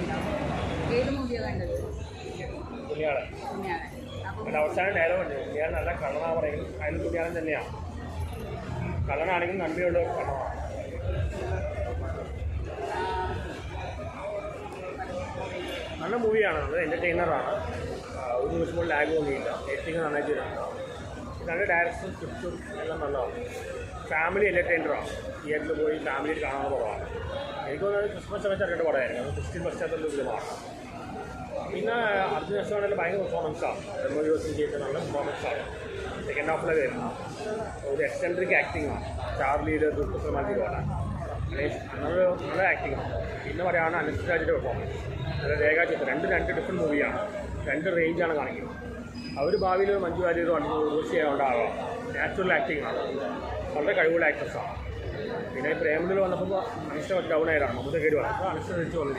ഉണ്ടോ? ഏത് മൂവിയാണ് കണ്ടത്? പുണ്യാളൻ. അതിൻ്റെ അവസാനം ഡയലോഗുണ്ട്, പുണ്യാളൻ നല്ല കള്ളനാ പറയും, അതിൽ പുണ്യാളൻ തന്നെയാണ്. കള്ളനാണെങ്കിൽ നന്ദിയുള്ള കള്ളനാണ്. നല്ല മൂവിയാണ്, നല്ല എൻ്റർടൈനറാണ്. ഒരു ദിവസം കൊണ്ട് ലാഗ് തോന്നിയില്ല. എഡിറ്റിങ് നന്നായിട്ട് ചെയ്തിട്ടുണ്ട്. നല്ല ഡയറക്ഷൻ, സ്ക്രിപ്റ്റും എല്ലാം നല്ലതാണ്. ഫാമിലി എൻ്റർടൈനറാണ്. തിയേറ്ററിൽ പോയി ഫാമിലിയിൽ കാണാൻ പടമാണ്. എനിക്ക് തോന്നുന്നത് ക്രിസ്മസ് സമയത്ത് ഇറങ്ങേണ്ട പടമായിരുന്നു. അത് ക്രിസ്ത്യൻ പശ്ചാത്തലത്തിൽ ഫിലിമാണ്. പിന്നെ അർജുൻ അശോകൻ്റെ ഭയങ്കര പെർഫോമൻസാണ്. രണ്ടോ ദിവസം ചെയ്ത നല്ല പെർഫോമൻസാണ്. സെക്കൻഡ് ഹാഫിലെ വരുന്നത് ഒരു എക്സെൻട്രിക് ആക്ടിങ്ങാണ്. ചാർലിയുടെ ദുഃഖസമാധിയാണ്. നല്ല ആക്ടിങ്ങാണ്. പിന്നെ പറയുകയാണ് അനുഷ്ഠ രാജിൻ്റെ പെർഫോമൻസ്, അത് രേഖാചിത്രം. രണ്ട് ഡിഫറെൻറ്റ് മൂവിയാണ്, രണ്ട് റേഞ്ചാണ് കാണിക്കുന്നത്. അവർ ഭാവിയിൽ മഞ്ജു വാര്യർ തീർച്ചയായും നാച്ചുറൽ ആക്ടിങ്ങാണ്. വളരെ കഴിവുള്ള ആക്ട്രസ്സാണ്. പിന്നെ പ്രേമത്തിൽ വന്നപ്പോൾ അനുഷ്ഠ ഡൗൺ ആയതാണ്. നമുക്ക് കേട് വന്നത് അനുഷ്ഠ തിരിച്ച് വന്നിരിക്കും.